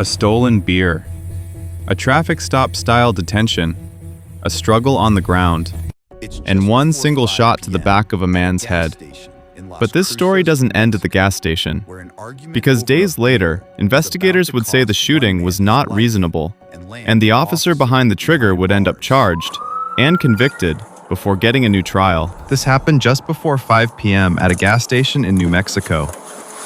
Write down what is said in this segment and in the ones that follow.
A stolen beer. A traffic stop style detention. A struggle on the ground. And one single shot to the back of a man's head. But this story doesn't end at the gas station. Because days later, investigators would say the shooting was not reasonable, and the officer behind the trigger would end up charged and convicted before getting a new trial. This happened just before 5 p.m. at a gas station in New Mexico.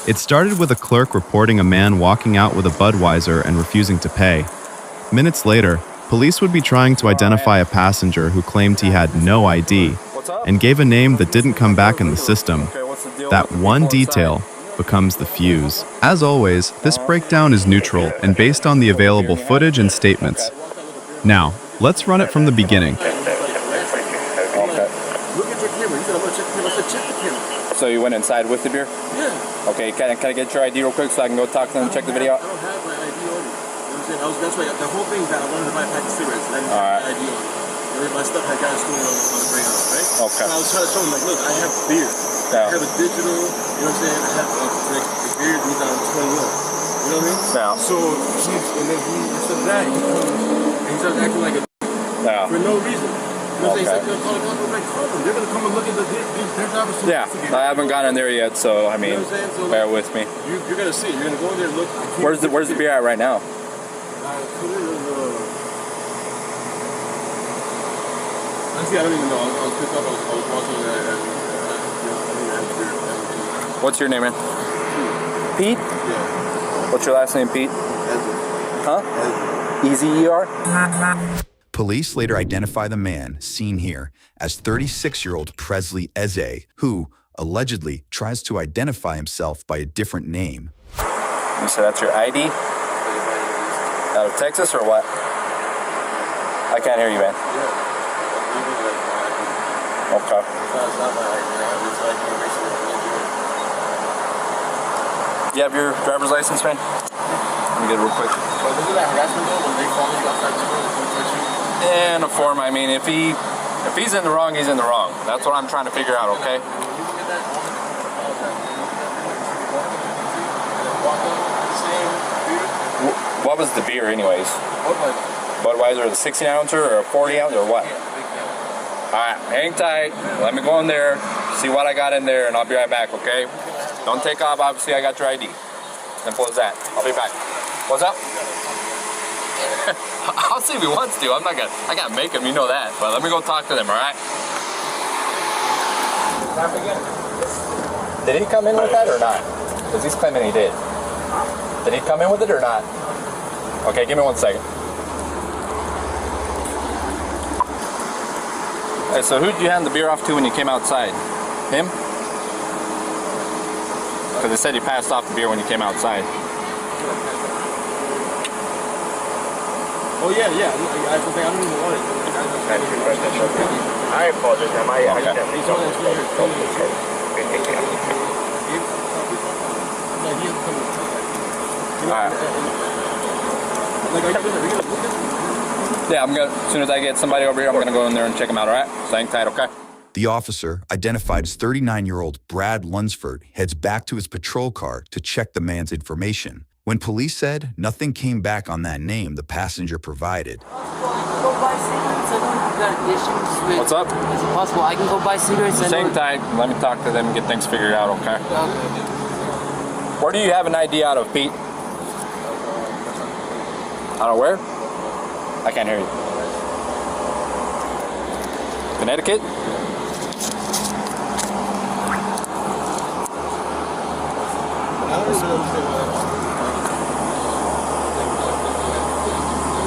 It started with a clerk reporting a man walking out with a Budweiser and refusing to pay. Minutes later, police would be trying to identify a passenger who claimed he had no ID and gave a name that didn't come back in the system. That one detail becomes the fuse. As always, this breakdown is neutral and based on the available footage and statements. Now, let's run it from the beginning. So you went inside with the beer? Yeah. Okay, can I get your ID real quick so I can go talk to them and check the video out? I don't have my ID on me. You know what I'm saying? That's why the whole thing is that I wanted to buy a pack of cigarettes and I didn't have my ID on me. My stuff had gotten stolen on the Greyhound, right? Okay. So I was trying to show them, like, look, I have beer. Yeah. I have a digital, you know what I'm saying? I have the beer means I'm 21. You know what I mean? Yeah. So, and then instead of that, he comes and he starts acting like a for no reason. You know what I'm saying? He's like, call them. They're going to come and look at their drivers. Yeah, I haven't gotten there yet, so, I mean, so, bear with me. You're going to see it. You're going to go in there and look. Where's the beer at right now? Honestly, I don't even know. I was pissed off. I was watching that. What's your name, man? Pete? Yeah. What's your last name, Pete? Huh? E-Z-E-R? Police later identify the man, seen here, as 36-year-old Presley Eze, who, allegedly, tries to identify himself by a different name. You said that's your ID? Out of Texas or what? I can't hear you, man. Okay. You have your driver's license, man? Let me get it real quick. In a form, I mean, if he's in the wrong, he's in the wrong. That's what I'm trying to figure out, okay? What was the beer, anyways? Budweiser, the 16-ouncer or a 40-ounce or what? Alright, hang tight. Let me go in there, see what I got in there, and I'll be right back, okay? Don't take off, obviously I got your ID. Simple as that. I'll be back. What's up? I'll see if he wants to. I can't make him, you know that. But let me go talk to them, alright? Did he come in with that or not? Because he's claiming he did. Did he come in with it or not? Okay, give me 1 second. Hey, so who did you hand the beer off to when you came outside? Him? Because they said he passed off the beer when you came outside. Oh yeah. I don't even want it. I apologize. Yeah, as soon as I get somebody over here, I'm gonna go in there and check them out, alright? So hang tight, okay? The officer, identified as 39-year-old Brad Lunsford, heads back to his patrol car to check the man's information. When police said nothing came back on that name the passenger provided. What's up? Is it possible I can go buy cigarettes? Hang tight. Let me talk to them and get things figured out, okay? Where do you have an ID out of, Pete? Out of where? I can't hear you. Connecticut?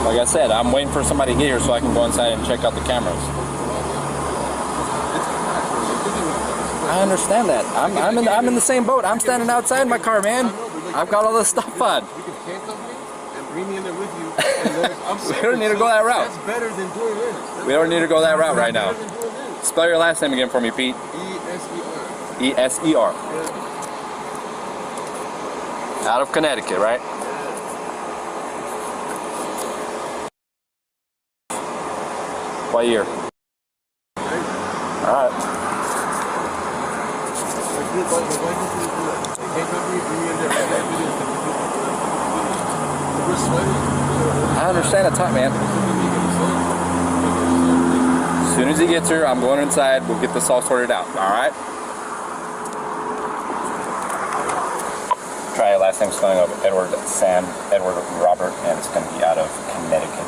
Like I said, I'm waiting for somebody to get here so I can go inside and check out the cameras. I understand that. I'm in the same boat. I'm standing outside my car, man. I've got all this stuff on. Bring me in there with you. We don't need to go that route. That's better than doing this. We don't need to go that route right now. Spell your last name again for me, Pete. E-S-E-R. E-S-E-R. Out of Connecticut, right? What year? Alright. I understand the time, man. As soon as he gets here, I'm going inside. We'll get this all sorted out. All right. Try it. Last name spelling of Edward Sam, Edward Robert, and it's going to be out of Connecticut.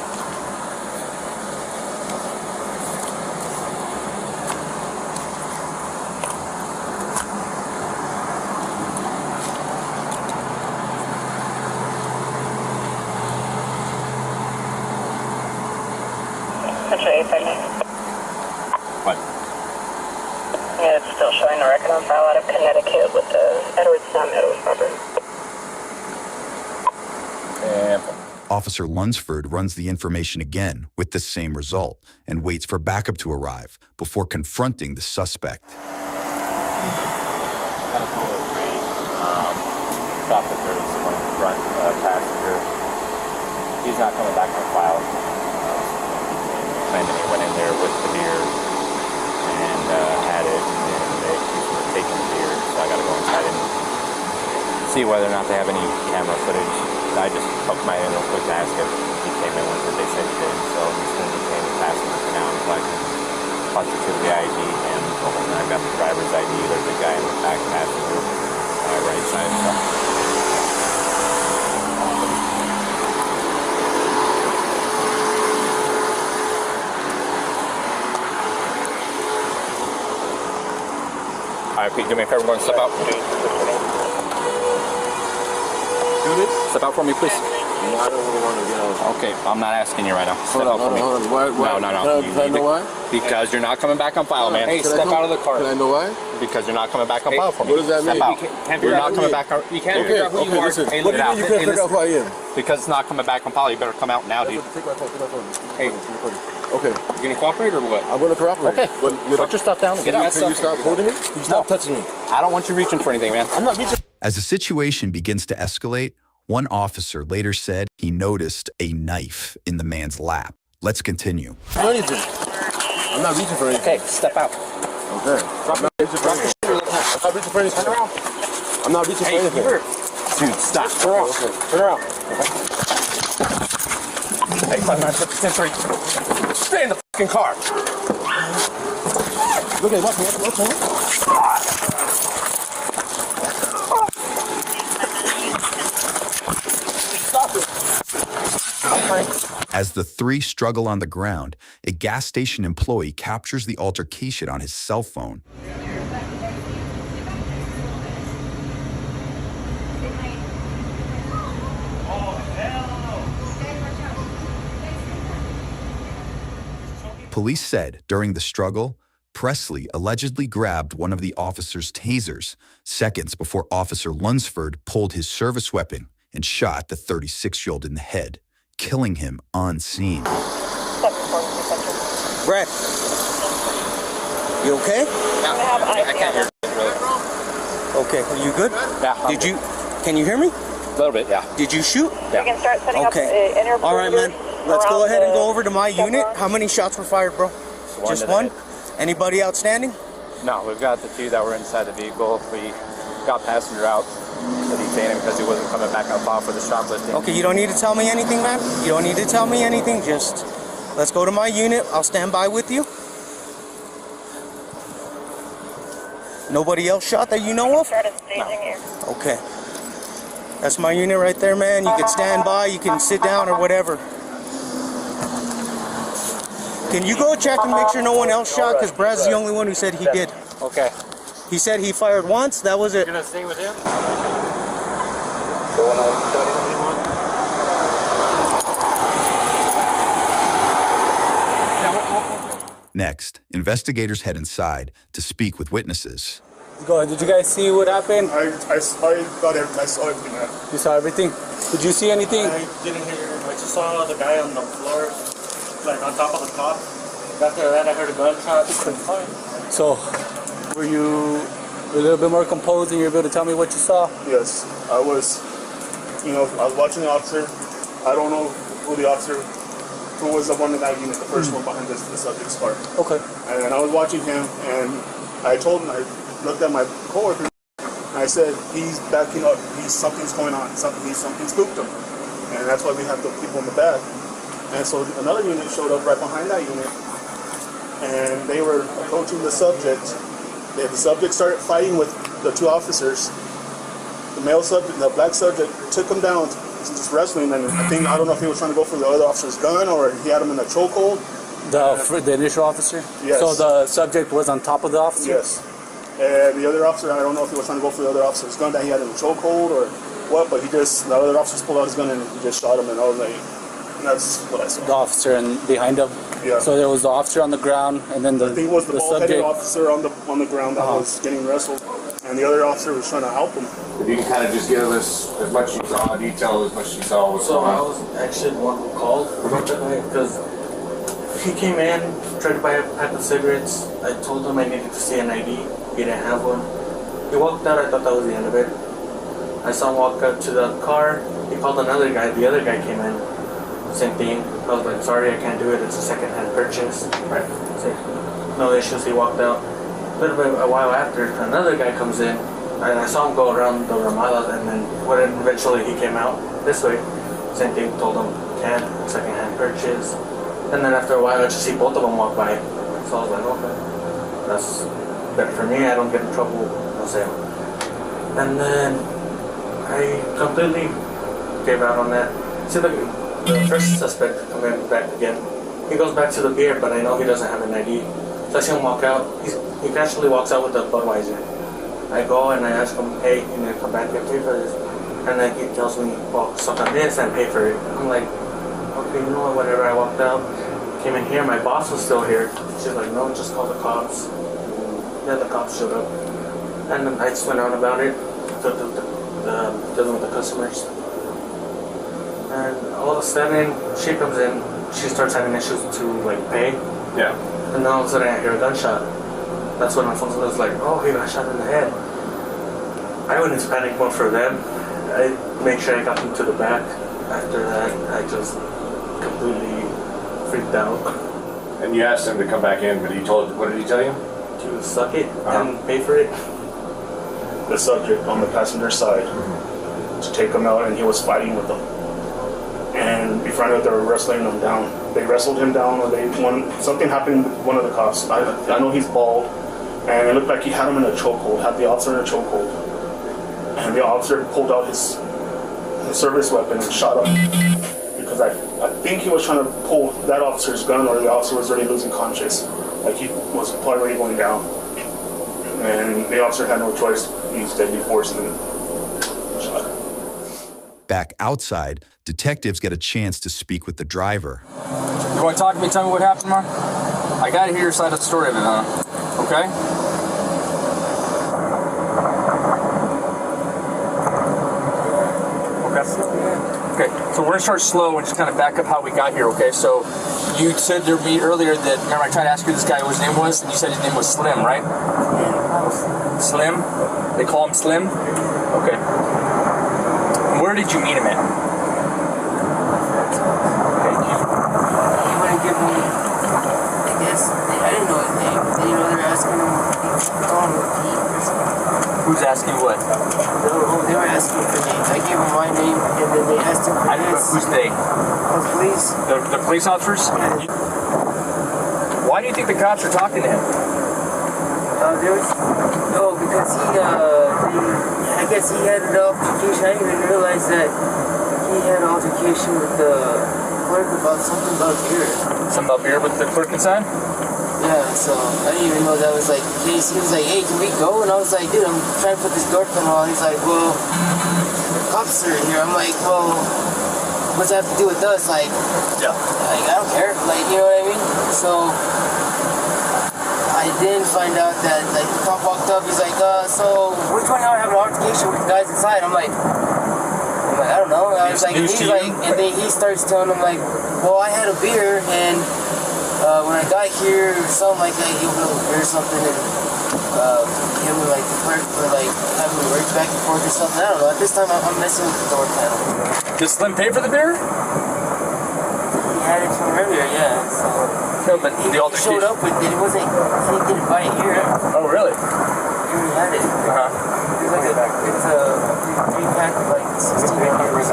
What? Yeah, it's still showing the record on file out of Connecticut with the Edward Sam, Edward Robert. Officer Lunsford runs the information again with the same result and waits for backup to arrive before confronting the suspect. Got a photo of train. Stopped at 31 front passenger. He's not coming back on file. Claiming he went in there with the beer and had it, and they were taking the beer. So I got to go inside and see whether or not they have any camera footage. I just poked my in real quick to ask if he came in with it. They said he did. So he's going to detain the passenger for now until I can constitute the ID and I've got the driver's ID. There's a guy in the back passenger right side. So. All right, Pete, do me a favor, go and step out. Step out for me, please. No, I don't really want to get out. Okay, I'm not asking you right now. Step out for me. Hold on. Why? No. Can I know why? Because you're not coming back on file, man. Hey, step out of the car. Can I know why? Because you're not coming back on file for me. What does that mean? Step out. You're not coming back on. You can't figure out who you are. Listen. What do you mean you can't figure out who I am? Because it's not coming back on file. You better come out now, dude. Take my phone. Hey. Okay. You gonna cooperate or what? I'm gonna cooperate. Okay. Put your stuff down and get out. Can you stop holding me? Can you stop touching me? I don't want you reaching for anything, man. I'm not reaching. As the situation begins to escalate, one officer later said he noticed a knife in the man's lap. Let's continue. I'm not reaching for anything. Okay, step out. Okay. I'm not reaching for anything. I'm not reaching for anything. Dude, stop. Turn around. Turn around. Hey, 596 10-3. Stay in the fucking car. Look at what's wrong? Stop it. As the three struggle on the ground, a gas station employee captures the altercation on his cell phone. Police said during the struggle, Presley allegedly grabbed one of the officer's tasers seconds before Officer Lunsford pulled his service weapon and shot the 36-year-old in the head, killing him on scene. Brad, you okay? I can't hear you, really. Okay, are you good? Yeah. Can you hear me? A little bit, yeah. Did you shoot? Yeah. You can start setting up Okay. the inner All right, man. Let's go ahead and go over to my unit. chevron. How many shots were fired, bro? Just one? Anybody outstanding? No, we've got the two that were inside the vehicle. We got passenger out to detain him because he wasn't coming back on file for the shoplifting. Okay, you don't need to tell me anything, man. You don't need to tell me anything. Just let's go to my unit. I'll stand by with you. Nobody else shot that you know of? Started staging here. Okay. That's my unit right there, man. You can stand by, you can sit down or whatever. Can you go check and make sure no one else shot? Because Brad's the only one who said he did. Okay. He said he fired once, that was it. You're gonna stay with him? Next, investigators head inside to speak with witnesses. Go ahead. Did you guys see what happened? I saw everything. You saw everything? Did you see anything? I didn't hear. I just saw the guy on the floor, like on top of the cop. After that, I heard a gunshot. So, were you a little bit more composed and you were able to tell me what you saw? Yes, I was watching the officer. I don't know who the officer, who was the one in that unit, the first one behind the subject's car. Okay. And I was watching him, and I told him, I looked at my coworker, and I said, he's backing up. Something's going on. Something spooked him. And and that's why we have the people in the back. And so another unit showed up right behind that unit, and they were approaching the subject. The subject started fighting with the two officers. The male subject, the black subject, took him down, just wrestling, and I don't know if he was trying to go for the other officer's gun or he had him in a chokehold. The initial officer? Yes. So the subject was on top of the officer? Yes. And the other officer, I don't know if he was trying to go for the other officer's gun that he had in a chokehold or what, but the other officer pulled out his gun and he just shot him, and I was like, and that's what I saw. The officer and behind him? Yeah. So there was the officer on the ground, and then I think it was the bald-headed subject officer on the ground that was getting wrestled, and the other officer was trying to help him. If you can kind of just give us as much you saw, detail as much as you saw what's going on. I was actually the one who called because he came in, tried to buy a pack of cigarettes. I told him I needed to see an ID. He didn't have one. He walked out. I thought that was the end of it. I saw him walk up to the car. He called another guy. The other guy came in. Same thing. I was like, sorry, I can't do it. It's a second-hand purchase. Right. No issues. He walked out. A while after, another guy comes in. I saw him go around the Ramada, and then when eventually he came out this way, same thing. Told him, can't, second-hand purchase. And then after a while, I just see both of them walk by. So I was like, okay, that's better for me. I don't get in trouble. No sale. And then I completely gave out on that. See, the first suspect coming back again. He goes back to the beer, but I know he doesn't have an ID. So I see him walk out. He casually walks out with a Budweiser. I go and I ask him, hey, you need to come back and pay for this. And then he tells me, well, suck on this and pay for it. I'm like, okay, you know what, whatever. I walked out, came in here, my boss was still here. She's like, no, just call the cops. Yeah, the cops showed up. And then I just went on about it, dealing with the customers. And all of a sudden, she comes in, she starts having issues to like pay. Yeah. And then all of a sudden I hear a gunshot. That's when Alfonso was like, oh, he got shot in the head. I went into panic mode for them. I made sure I got them to the back. After that, I just completely freaked out. And you asked him to come back in, but what did he tell you? To suck it and pay for it. The subject on the passenger side to take him out, and he was fighting with them. And we found out they were wrestling him down. They wrestled him down, or something happened with one of the cops. I know he's bald, and it looked like he had him in a chokehold, had the officer in a chokehold. And the officer pulled out his service weapon and shot him. Because I think he was trying to pull that officer's gun, or the officer was already losing conscious. Like he was probably already going down. And the officer had no choice. He used deadly force and shot him. Back outside, detectives get a chance to speak with the driver. You want to talk to me? Tell me what happened, Mark? I got to hear your side of the story of it, huh? Okay? Okay, so we're going to start slow and just kind of back up how we got here, okay? So you said to me earlier that, remember I tried to ask you who this guy what his name was, and you said his name was Slim, right? Slim? They call him Slim? Okay. Where did you meet him at? He wouldn't give me, I guess, I didn't know his name. They were asking him, Who's asking what? They were asking for names. I gave him my name, and then they asked him for his. Who's they? The police. The police officers? Yeah. Why do you think the cops are talking to him? Because I guess he had an altercation. I didn't even realize that he had an altercation with the clerk about something about beer. Something about beer with the clerk inside? Yeah, so I didn't even know that was like the case. He was like, hey, can we go? And I was like, dude, I'm trying to put this door panel on. He's like, well, the cops are here. I'm like, well, what's that have to do with us? Like, I don't care. Like, you know what I mean? So I then find out that like the cop walked up. He's like, so which one of y'all have an altercation with the guys inside? I'm like, I don't know. I was like, he's like, and then he starts telling him like, well, I had a beer and when I got here, something like that, he opened up a beer or something, and him and like the clerk were like having words back and forth or something. I don't know. At this time, I'm messing with the door panel. Did Slim pay for the beer? He had it from earlier, yeah. So. No, but he showed up with it. It wasn't. He didn't buy it here. Oh, really? He already had it. Uh huh. It's a 3-pack of like 16 beers.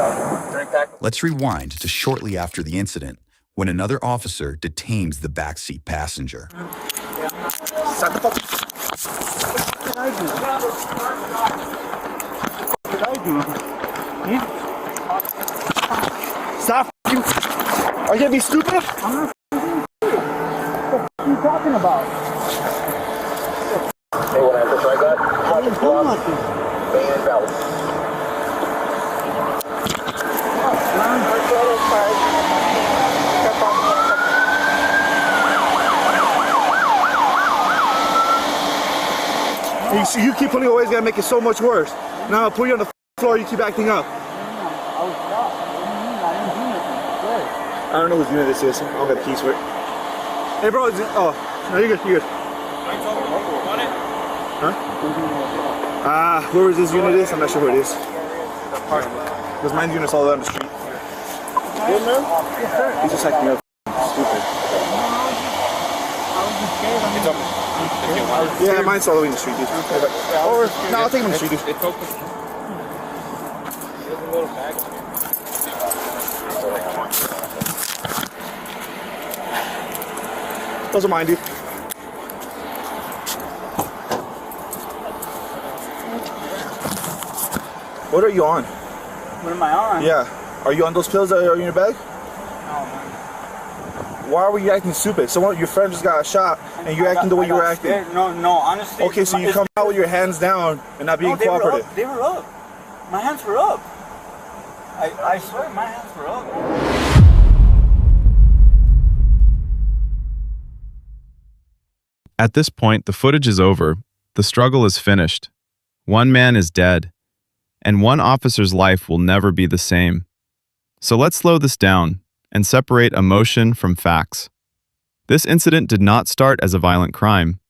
Drink Let's rewind to shortly after the incident, when another officer detains the backseat passenger. What did I do? Stop! Are you gonna be stupid? I'm not stupid. What are you talking about? Hey, what I got? I didn't do nothing. Van Valley. You keep pulling away, it's gonna make it so much worse. Now I'll put you on the floor, you keep acting up. I don't know whose unit this is. I don't got the keys for it. Hey bro, oh, no, you're good, you're good. Huh? Whoever this unit is, I'm not sure who it is. Because mine's unit's all down the street. Good man? Yes, sir. He's just acting up stupid. Yeah, mine's all the way in the street, dude. Or, no, I'll take him in the street, dude. Those are mine, dude. What are you on? What am I on? Yeah. Are you on those pills that are in your bag? No, man. Why were you acting stupid? Your friend just got shot and you're acting the way you were acting. No, honestly. Okay, so you come out with your hands down and not being cooperative. They were up. My hands were up. I swear, my hands were up. At this point, the footage is over. The struggle is finished. One man is dead, and one officer's life will never be the same. So let's slow this down and separate emotion from facts. This incident did not start as a violent crime.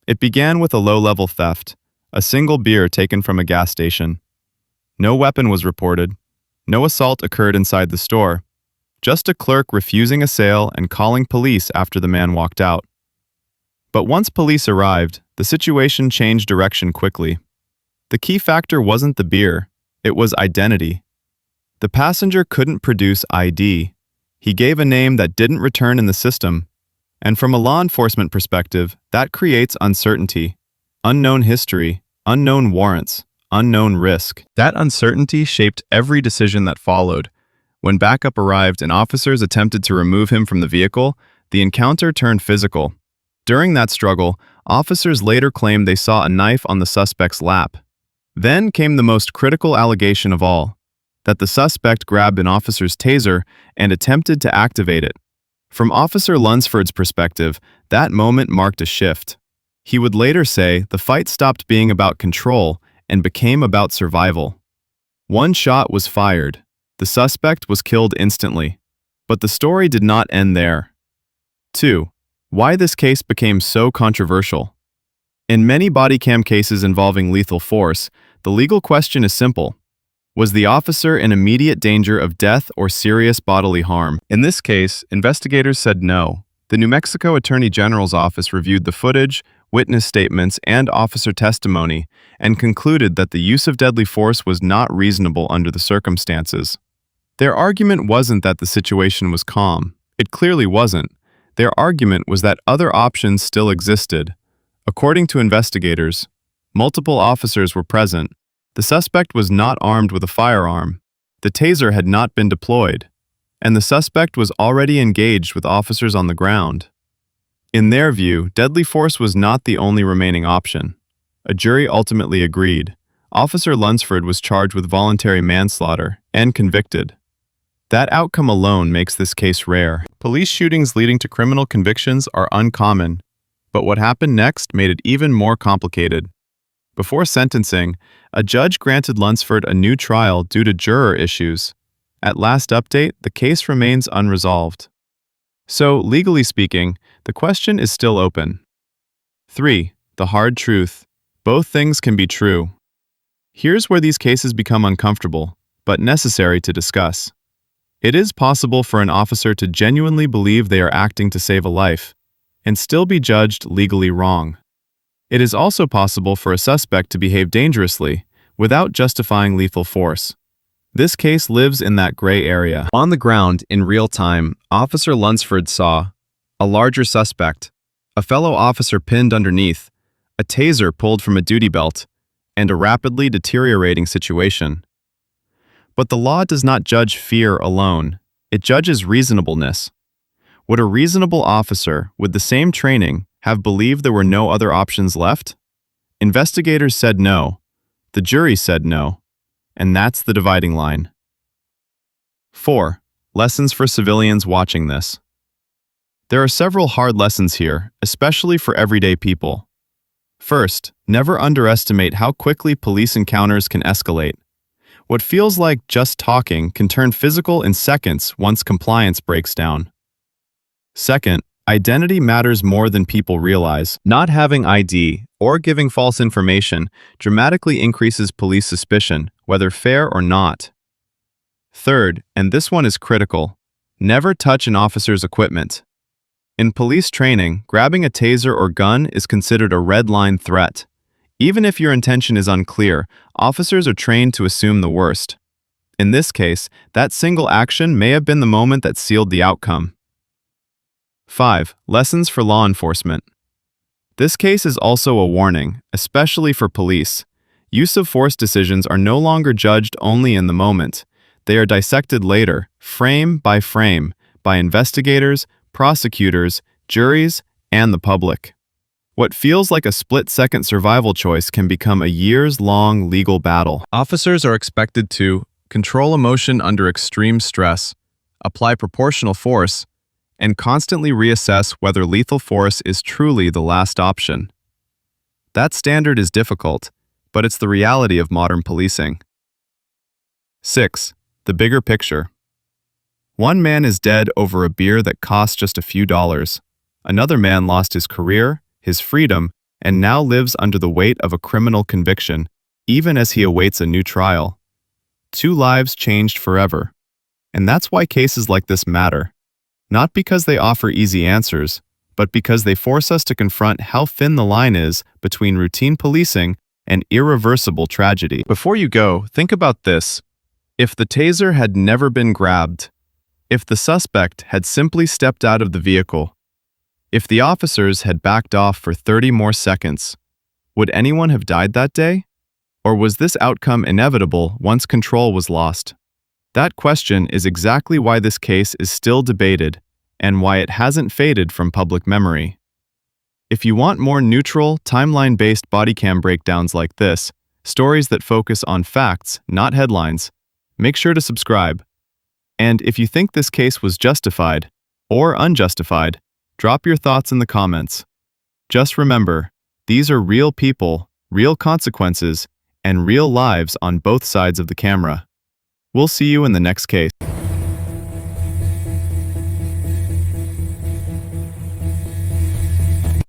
It began with a low-level theft, a single beer taken from a gas station. No weapon was reported. No assault occurred inside the store. Just a clerk refusing a sale and calling police after the man walked out. But once police arrived, the situation changed direction quickly. The key factor wasn't the beer, it was identity. The passenger couldn't produce ID. He gave a name that didn't return in the system. And from a law enforcement perspective, that creates uncertainty, unknown history, unknown warrants, unknown risk. That uncertainty shaped every decision that followed. When backup arrived and officers attempted to remove him from the vehicle, the encounter turned physical. During that struggle, officers later claimed they saw a knife on the suspect's lap. Then came the most critical allegation of all, that the suspect grabbed an officer's taser and attempted to activate it. From Officer Lunsford's perspective, that moment marked a shift. He would later say the fight stopped being about control and became about survival. One shot was fired. The suspect was killed instantly. But the story did not end there. 2. Why this case became so controversial. In many body cam cases involving lethal force, the legal question is simple. Was the officer in immediate danger of death or serious bodily harm? In this case, investigators said no. The New Mexico Attorney General's office reviewed the footage, witness statements, and officer testimony, and concluded that the use of deadly force was not reasonable under the circumstances. Their argument wasn't that the situation was calm. It clearly wasn't. Their argument was that other options still existed. According to investigators, multiple officers were present. The suspect was not armed with a firearm. The taser had not been deployed. And the suspect was already engaged with officers on the ground. In their view, deadly force was not the only remaining option. A jury ultimately agreed. Officer Lunsford was charged with voluntary manslaughter and convicted. That outcome alone makes this case rare. Police shootings leading to criminal convictions are uncommon, but what happened next made it even more complicated. Before sentencing, a judge granted Lunsford a new trial due to juror issues. At last update, the case remains unresolved. So, legally speaking, the question is still open. 3. The hard truth. Both things can be true. Here's where these cases become uncomfortable, but necessary to discuss. It is possible for an officer to genuinely believe they are acting to save a life, and still be judged legally wrong. It is also possible for a suspect to behave dangerously, without justifying lethal force. This case lives in that gray area. On the ground, in real time, Officer Lunsford saw a larger suspect, a fellow officer pinned underneath, a taser pulled from a duty belt, and a rapidly deteriorating situation. But the law does not judge fear alone. It judges reasonableness. Would a reasonable officer with the same training have believed there were no other options left? Investigators said no. The jury said no. And that's the dividing line. 4. Lessons for civilians watching this. There are several hard lessons here, especially for everyday people. First, never underestimate how quickly police encounters can escalate. What feels like just talking can turn physical in seconds once compliance breaks down. Second, identity matters more than people realize. Not having ID or giving false information dramatically increases police suspicion, whether fair or not. Third, and this one is critical, never touch an officer's equipment. In police training, grabbing a taser or gun is considered a red line threat. Even if your intention is unclear, officers are trained to assume the worst. In this case, that single action may have been the moment that sealed the outcome. 5. Lessons for law enforcement. This case is also a warning, especially for police. Use of force decisions are no longer judged only in the moment. They are dissected later, frame by investigators, prosecutors, juries, and the public. What feels like a split-second survival choice can become a years-long legal battle. Officers are expected to control emotion under extreme stress, apply proportional force, and constantly reassess whether lethal force is truly the last option. That standard is difficult, but it's the reality of modern policing. 6. The bigger picture. One man is dead over a beer that cost just a few dollars. Another man lost his career, his freedom, and now lives under the weight of a criminal conviction, even as he awaits a new trial. 2 lives changed forever. And that's why cases like this matter. Not because they offer easy answers, but because they force us to confront how thin the line is between routine policing and irreversible tragedy. Before you go, think about this. If the taser had never been grabbed, if the suspect had simply stepped out of the vehicle, if the officers had backed off for 30 more seconds, would anyone have died that day? Or was this outcome inevitable once control was lost? That question is exactly why this case is still debated and why it hasn't faded from public memory. If you want more neutral, timeline-based bodycam breakdowns like this, stories that focus on facts, not headlines, make sure to subscribe. And if you think this case was justified or unjustified, drop your thoughts in the comments. Just remember, these are real people, real consequences, and real lives on both sides of the camera. We'll see you in the next case.